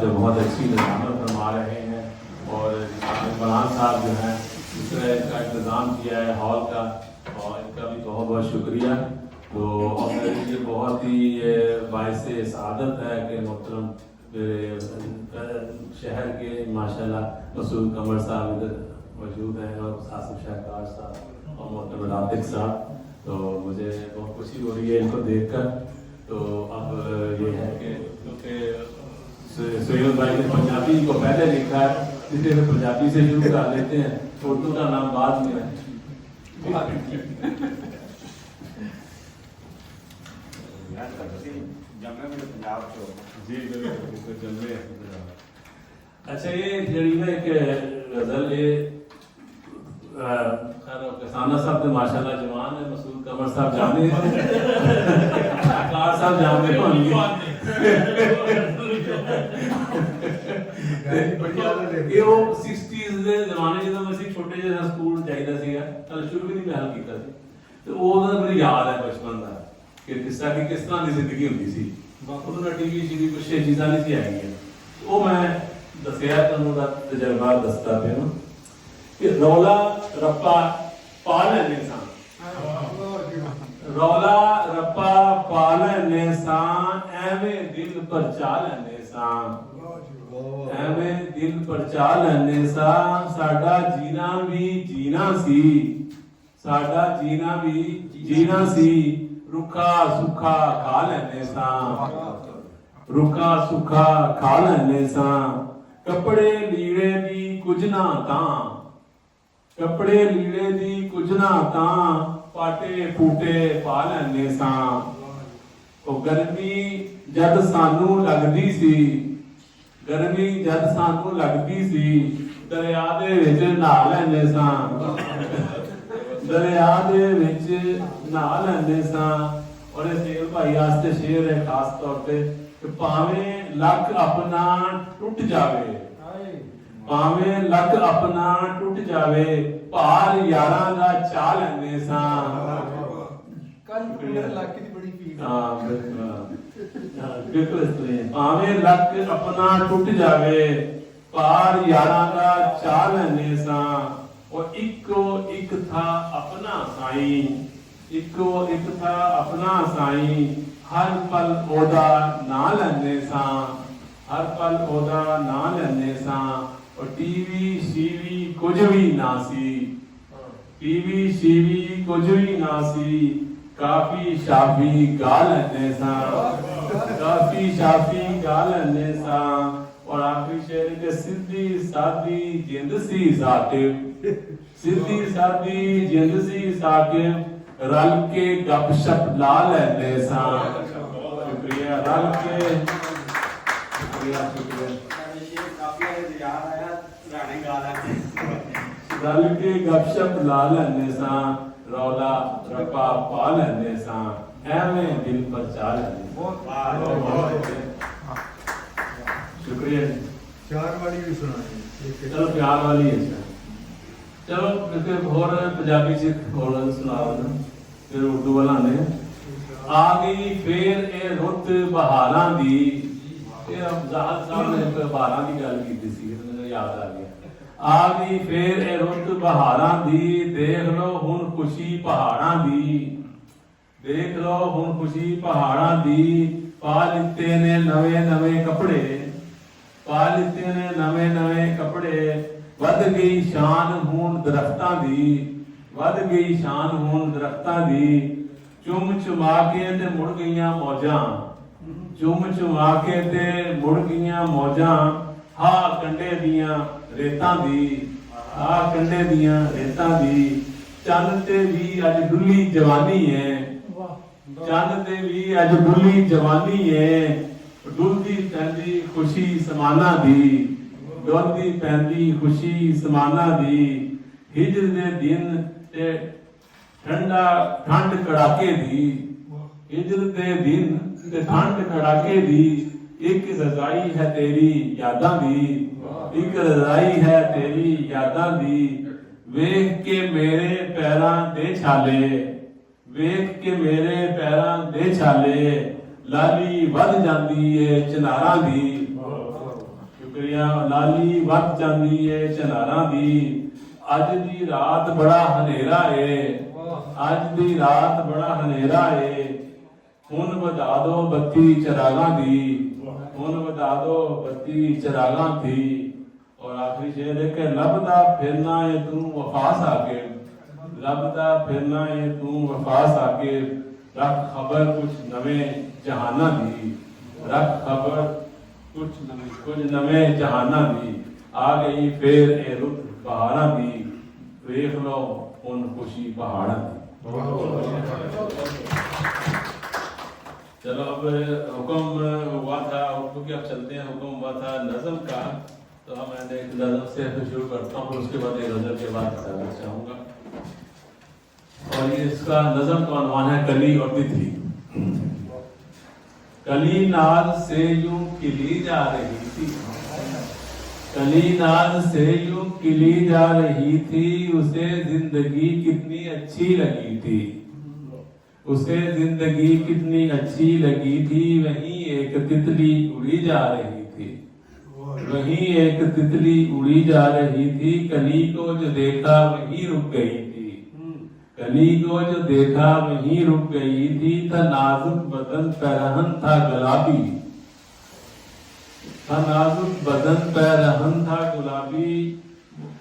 जो बहुत अच्छी निजामत फरमा रहे हैं और इमरान साहब जो हैं दूसरे का इंतज़ाम किया है हॉल का और इनका भी बहुत बहुत शुक्रिया। तो और मेरे लिए बहुत ही बायस सआदत है कि मोहतरम मेरे शहर के माशाल्लाह मसूद कमर साहब इधर मौजूद हैं और आसिफ शाहकार साहब और मोहतरम रातिक साहब। तो मुझे बहुत खुशी हो रही है इनको देखकर। तो अब ये है कि क्योंकि सोहेल भाई ने पंजाबी को पहले लिखा है इसलिए फिर पंजाबी से शुरू कर लेते हैं, उर्दू का नाम बाद में है। जी जम्मे। अच्छा ये जड़ी ना एक गजल ये किसाना साहब तो माशाल्लाह जवान है, मसूद कमर साहब जाने कार साहब जाने ਇਹ ਉਹ 60s ਦੇ ਜ਼ਮਾਨੇ ਜਦੋਂ ਅਸੀਂ ਛੋਟੇ ਜਿਹੇ ਸਕੂਲ ਜਾਈਦਾ ਸੀਗਾ ਤਾਂ ਸ਼ੁਰੂ ਵੀ ਨਹੀਂ ਮੈਂ ਕੀਤਾ ਸੀ ਤੇ ਉਹਦਾ ਮੈਨੂੰ ਯਾਦ ਹੈ ਬਚਪਨ ਦਾ ਕਿ ਕਿਸ ਤਰ੍ਹਾਂ ਦੀ ਜ਼ਿੰਦਗੀ ਹੁੰਦੀ ਸੀ। ਉਦੋਂ ਦਾ ਟੀਵੀ ਜਿਹੜੀ ਕੁਛ ਚੀਜ਼ਾਂ ਨਹੀਂ ਸੀ ਆਈਆਂ ਉਹ ਮੈਂ ਦੱਸਿਆ ਤੁਹਾਨੂੰ ਦਾ ਤਜਰਬਾ ਦੱਸਦਾ ਪਿਆ ਨਾ ਕਿ ਰੌਲਾ ਰੱਪਾ ਪਾ ਲੈਂਦੇ ਸਾਂ, ਰੌਲਾ ਰੱਪਾ ਪਾ ਲੈਂਦੇ ਸਾਂ, ਐਵੇਂ ਦਿਲ ਪਰਚਾ ਲੈਂਦੇ ਸਾਂ, ਐਵੇਂ ਦਿਲ ਪਰਚਾ ਲੈਂਦੇ ਸਾਂ। ਸਾਡਾ ਜੀਣਾ ਵੀ ਜੀਣਾ ਸੀ, ਸਾਡਾ ਜੀਣਾ ਵੀ ਜੀਣਾ ਸੀ। ਰੁੱਖਾ ਸੁੱਖਾ ਖਾ ਲੈਂਦੇ ਸਾਂ, ਰੁੱਖਾ ਸੁੱਖਾ ਖਾ ਲੈਂਦੇ ਸਾਂ। ਕੱਪੜੇ ਲੀੜੇ ਦੀ ਕੁਝ ਨਾ ਤਾਂ, ਕੱਪੜੇ ਲੀੜੇ ਦੀ ਕੁਝ ਨਾ ਤਾਂ, ਪਾਟੇ ਫੂਟੇ ਪਾ ਲੈਂਦੇ ਸਾਂ। ਉਹ ਗਰਮੀ ਜਦ ਸਾਨੂੰ ਲੱਗਦੀ ਸੀ, ਗਰਮੀ ਜਦ ਸਾਨੂੰ ਲੱਗਦੀ ਸੀ, ਦਰਿਆ ਦੇ ਵਿੱਚ ਨਹਾ ਲੈਂਦੇ ਸਾਂ, ਦਰਿਆ ਦੇ ਵਿੱਚ ਨਹਾ ਲੈਂਦੇ ਸਾਂ। ਔਰ ਇਹ ਸੇਲ ਭਾਈ ਵਾਸਤੇ ਸ਼ੇਰ ਹੈ ਖਾਸ ਤੌਰ ਤੇ ਕਿ ਭਾਵੇਂ ਲੱਕ ਆਪਣਾ ਟੁੱਟ ਜਾਵੇ, ਭਾਵੇਂ ਲੱਕ ਆਪਣਾ ਟੁੱਟ ਜਾਵੇ, ਭਾਰ ਯਾਰਾਂ ਦਾ ਚਾਹ ਲੈਂਦੇ ਸਾਂ। ਬਿਲਕੁਲ ਇਸ ਤਰ੍ਹਾਂ ਭਾਵੇਂ ਲੱਕ ਆਪਣਾ ਟੁੱਟ ਜਾਵੇ, ਭਾਰ ਯਾਰਾਂ ਦਾ ਚਾਹ ਲੈਂਦੇ ਸਾਂ। ਉਹ ਇੱਕੋ ਇੱਕ ਥਾ ਆਪਣਾ ਸਾਈਂ, ਇੱਕੋ ਇੱਕ ਥਾ ਆਪਣਾ ਸਾਈਂ। ਹਰ ਪਲ ਉਹਦਾ ਨਾਂ ਲੈਂਦੇ ਸਾਂ, ਹਰ ਪਲ ਉਹਦਾ ਨਾਂ ਲੈਂਦੇ ਸਾਂ। ਉਹ ਟੀਵੀ ਸ਼ੀਵੀ ਕੁਝ ਵੀ ਨਾ ਸੀ, ਟੀਵੀ ਸ਼ੀਵੀ ਕੁਝ ਵੀ ਨਾ ਸੀ। ਕਾਫੀ ਸ਼ਾਫੀ ਗਾ ਲੈਂਦੇ ਸਾਂ, ਕਾਫੀ ਸ਼ਾਫੀ ਗਾ ਲੈਂਦੇ ਸਾਂ। ਔਰ ਆਖਰੀ ਸ਼ੇਰ ਕਿ ਸਿੱਧੀ ਸਾਦੀ ਜਿੰਦ ਸੀ ਸਾਕਿਬ, ਸਿੱਧੀ ਸਾਦੀ ਜਿੰਦ ਸੀ ਸਾਕਿਬ। ਰਲ ਕੇ ਗੱਪਸ਼ਪ ਲਾ ਲੈਂਦੇ ਸਾਂ। ਸ਼ੁਕਰੀਆ ਰਲ ਕੇ, ਸ਼ੁਕਰੀਆ ਸ਼ੁਕਰੀਆ। रल के गपशप ला लेंदे सां, रौला रप्पा पा लेंदे सां, एवें दिल पर चा लेंदे। शुक्रिया। प्यार वाली भी सुनाई, चलो प्यार वाली है। चलो फिर होर पंजाबी च होर सुना देना, फिर उर्दू वाला ने। आ गई फिर ए रुत बहारां दी, ये ज़ाहद साहब ने बहारां दी गल कीती सी, मैनूं याद आ गया। आ गई फिर ए रुत बहारां दी, देख लो हुण खुशी पहाड़ां दी, देख लो हुण खुशी पहाड़ां दी। पा लिते ने नवे नवे कपड़े, पा लिते ने नवे नवे कपड़े। वध गई शान हुण दरख्तां दी, वध गई शान हुण दरख्तां दी। चुम चुमा के ते मुड़ गईयां मौजां, चुम चुमा के ते मुड़ गईयां मौजां। हा कंडे दियां रेतां दी, हा कंडे दियां रेतां दी। चंद ते भी अज डुली जवानी है, चंद ते भी अज डुली जवानी है। डुलदी पैंदी खुशी समाना दी, डुलदी पैंदी खुशी समाना दी। हिजर दे दिन ते ठंडा ठंड कड़ाके दी, हिजर दे दिन ते ठंड कड़ाके दी। एक रजाई है तेरी यादां दी, एक रजाई है तेरी यादां दी। वेख के मेरे पैरां दे छाले, वेख के मेरे पैरां दे छाले। लाली वध जांदी है चिनारां दी, शुक्रिया लाली वक्त जांदी है चनारा दी अज दी रात बड़ा हनेरा है अज दी रात बड़ा हनेरा है हुन वधा दो बत्ती चरागां दी हुन वधा दो बत्ती चरागां थी। और आखिरी शेर है कि लभदा फिरना है तू वफा साके लभदा फिरना है तू वफा साके रख खबर कुछ नवे जहाना दी रख खबर कुछ नवे जहाना दी आ गई फिर ए रुत बहारा दी देख लो उन खुशी पहाड़ा दी। चलो अब हुक्म हुआ था क्योंकि अब चलते हैं हुक्म हुआ था नज़म का तो मैंने एक नज़म से शुरू करता हूँ उसके बाद एक नज़म के बाद चाहूँगा और ये इसका नज़म का अनुमान है कली और तितली। कली नाद से यूं खिली जा रही थी कली नाद से यूं खिली जा रही थी उसे जिंदगी कितनी अच्छी लगी थी उसे जिंदगी कितनी अच्छी लगी थी वहीं एक तितली उड़ी जा रही थी वहीं एक तितली उड़ी जा रही थी कली को जो देखा वहीं रुक गई थी कली को जो देखा वहीं रुक गई थी था नाजुक बदन पैरहन था गुलाबी था नाजुक बदन पैरहन था गुलाबी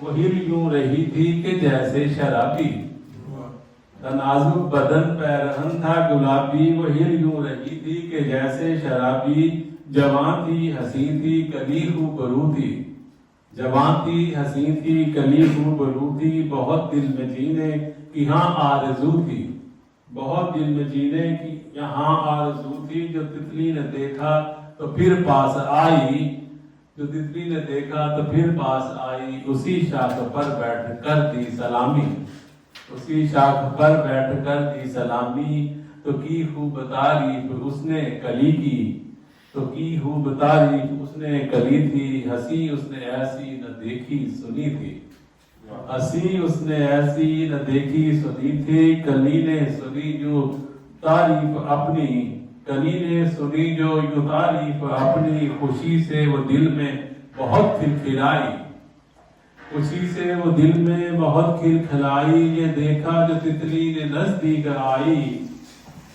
वही यूं रही थी कि जैसे शराबी था नाजुक बदन पैरहन था गुलाबी वही यूं रही थी कि जैसे शराबी जवान थी हसी थी कली रूबरू थी जवान थी हसी थी कली रूबरू थी बहुत दिल में जीने की यहाँ आरज़ू थी बहुत दिल में जीने की यहाँ आरज़ू थी जो तितली ने देखा तो फिर पास आई जो तितली ने देखा तो फिर पास आई उसी शाख पर बैठ कर दी सलामी उसी शाख पर बैठ कर दी सलामी तो की खूब तारीफ उसने कली की तो की खूब तारीफ उसने कली थी हंसी उसने ऐसी न देखी सुनी थी हंसी उसने ऐसी न देखी सुनी थी कली ने सुनी जो तारीफ अपनी कली ने सुनी जो यूं तारीफ अपनी खुशी से वो दिल में बहुत खिलखिलाई खुशी से वो दिल में बहुत खिलखिलाई ये देखा जो तितली ने नजदीक आई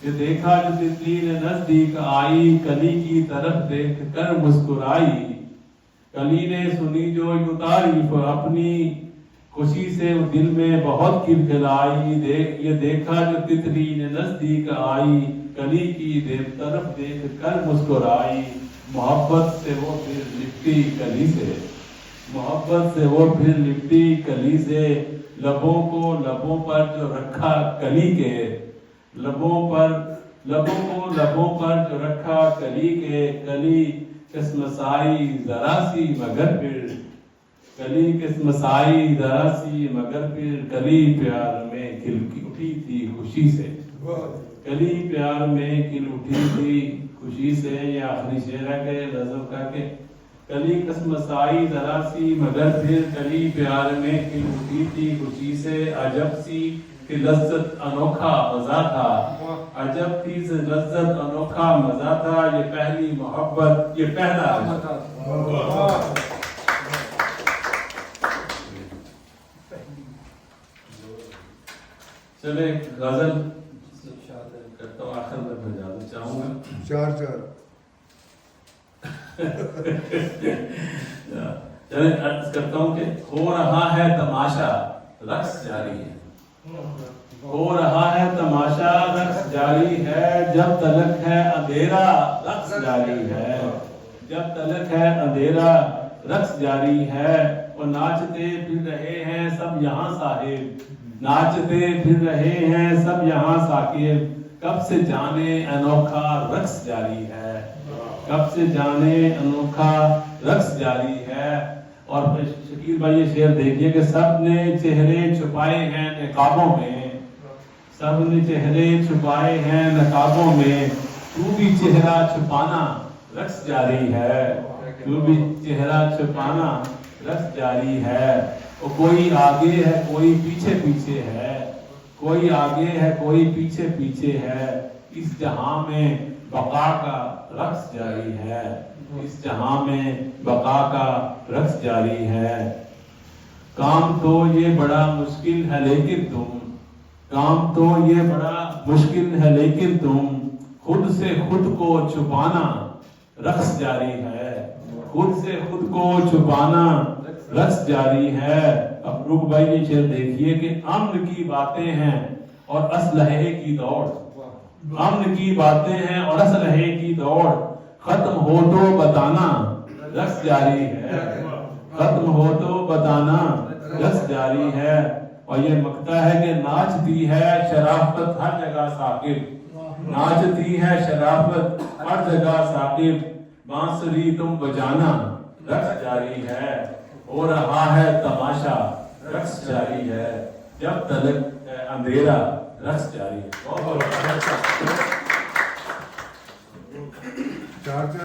ये देखा जो तितली ने नजदीक आई कली की तरफ देख कर मुस्कुराई कली ने सुनी जो यूं तारीफ अपनी खुशी से वो दिल में बहुत खिलखिलाई ये देखा जो तितली ने नजदीक आई कली की तरफ देख कर मुस्कुराई मोहब्बत से वो फिर लिपटी कली से मोहब्बत से वो फिर लिपटी कली से लबों को लबों पर जो रखा कली के लबों पर जो रखा कली के कली किस्मसाई जरा सी मगर फिर कली किस्मसाई जरा सी मगर फिर कली प्यार में खिल उठी थी खुशी से कली प्यार में खिल उठी थी खुशी से। ये आखिरी शेर है के नज़म का के कली किस्मसाई जरा सी मगर फिर कली प्यार में खिल उठी थी खुशी से अजब सी कि लज्जत अनोखा मजा था अजब थी लज्जत अनोखा मजा था ये पहली मोहब्बत ये पहला चले गजल करता हूँ आखिर में बजाना चाहूंगा चार चार चले अर्ज करता हूँ कि हो रहा है तमाशा रक्स जारी है हो रहा है तमाशा रक्स जारी है जब तलक है अंधेरा रक्स जारी है जब तलक है अंधेरा रक्स जारी है और नाचते फिर रहे हैं सब यहाँ साहिब नाचते फिर रहे हैं सब यहाँ साकिब कब से जाने अनोखा रक्स जारी है कब से जाने अनोखा रक्स जारी है। और शकील भाई ये शेर देखिए कि सब ने चेहरे छुपाए हैं नकाबों में सब ने चेहरे छुपाए हैं नकाबों में तू भी चेहरा छुपाना रक्स जारी है तू भी चेहरा छुपाना रक्स जारी है। और कोई आगे है कोई पीछे पीछे है कोई आगे है कोई पीछे पीछे है इस जहां में बका का रक्स जारी है, इस जहां में बका का रक्स जारी है। काम तो ये बड़ा मुश्किल है लेकिन काम तो ये बड़ा मुश्किल है लेकिन खुद से खुद को छुपाना रक्स जारी है, खुद से खुद को छुपाना रक्स जारी है। अब रुक भाई ये शेर देखिए कि अमन की बातें हैं और असलहे की दौड़, अमन की बातें हैं और असलहे की दौड़, खत्म हो तो बताना रक्स जारी है, खत्म हो तो बताना रक्स जारी है। और ये मकता है कि नाचती है शराफत हर जगह साकिब, नाचती है शराफत हर जगह साकिब, बांसुरी तुम बजाना रक्स जारी है, हो रहा है तमाशा रक्स जारी है, जब तक अंधेरा रक्स जारी है। बहुत चार